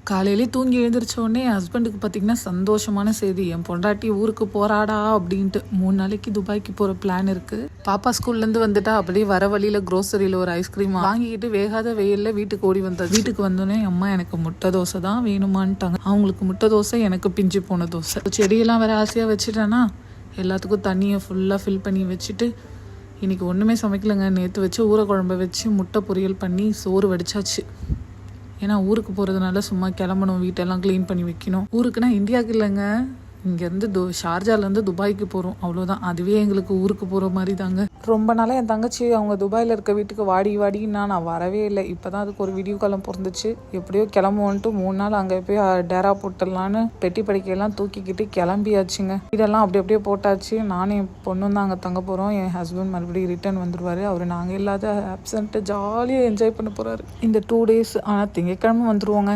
காலையிலே தூங்கி எழுந்திரிச்ச உடனே என் ஹஸ்பண்டுக்கு பார்த்தீங்கன்னா சந்தோஷமான செய்தி, என் பொண்டாட்டி ஊருக்கு போறாடா அப்படின்ட்டு. 3 நாளைக்கு துபாய்க்கு போகிற பிளான் இருக்குது. பாப்பா ஸ்கூல்லேருந்து வந்துட்டா அப்படியே வர வழியில் க்ரோசரியில் ஒரு ஐஸ்கிரீம் வாங்கிக்கிட்டு வேகாத வெயிலில் வீட்டுக்கு ஓடி வந்தா. வீட்டுக்கு வந்தோடனே அம்மா எனக்கு முட்டை தோசை தான் வேணுமான்ட்டாங்க. அவங்களுக்கு முட்டை தோசை, எனக்கு பிஞ்சு போன தோசை. செடியெல்லாம் வேறு ஆசையாக வச்சுட்டேன்னா எல்லாத்துக்கும் தண்ணியை ஃபுல்லாக ஃபில் பண்ணி வச்சுட்டு இன்றைக்கி ஒன்றுமே சமைக்கலைங்க. நேற்று வச்சு ஊற குழம்பு வச்சு முட்டை பொரியல் பண்ணி சோறு வடிச்சாச்சு. ஏன்னா ஊருக்கு போகிறதுனால சும்மா கிளம்பணும், வீட்டெல்லாம் க்ளீன் பண்ணி வைக்கணும். ஊருக்குன்னா இந்தியாவுக்கு இல்லைங்க, இங்கேருந்து ஷார்ஜாலேருந்து துபாய்க்கு போகிறோம், அவ்வளோதான். அதுவே எங்களுக்கு ஊருக்கு போகிற மாதிரி தாங்க. ரொம்ப நாளாக என் தங்கச்சி அவங்க துபாயில் இருக்க வீட்டுக்கு வாடின்னா நான் வரவே இல்லை. இப்போ தான் அதுக்கு ஒரு வீடியோ காலம் பிறந்துச்சு. எப்படியோ கிளம்புவோன்ட்டு 3 நாள் அங்கே போய் டேரா போட்டுடலான்னு பெட்டி படிக்கையெல்லாம் தூக்கிக்கிட்டு கிளம்பியாச்சுங்க. வீடெல்லாம் அப்படியே போட்டாச்சு. நானும் என் பொண்ணும் தான் அங்கே தங்க போகிறோம். என் ஹஸ்பண்ட் மறுபடியும் ரிட்டர்ன் வந்துடுவார். அவர் நாங்கள் இல்லாத ஆப்சண்ட்டு ஜாலியாக என்ஜாய் பண்ண போகிறாரு இந்த 2 days. ஆனால் திங்கக்கிழமை வந்துடுவோங்க.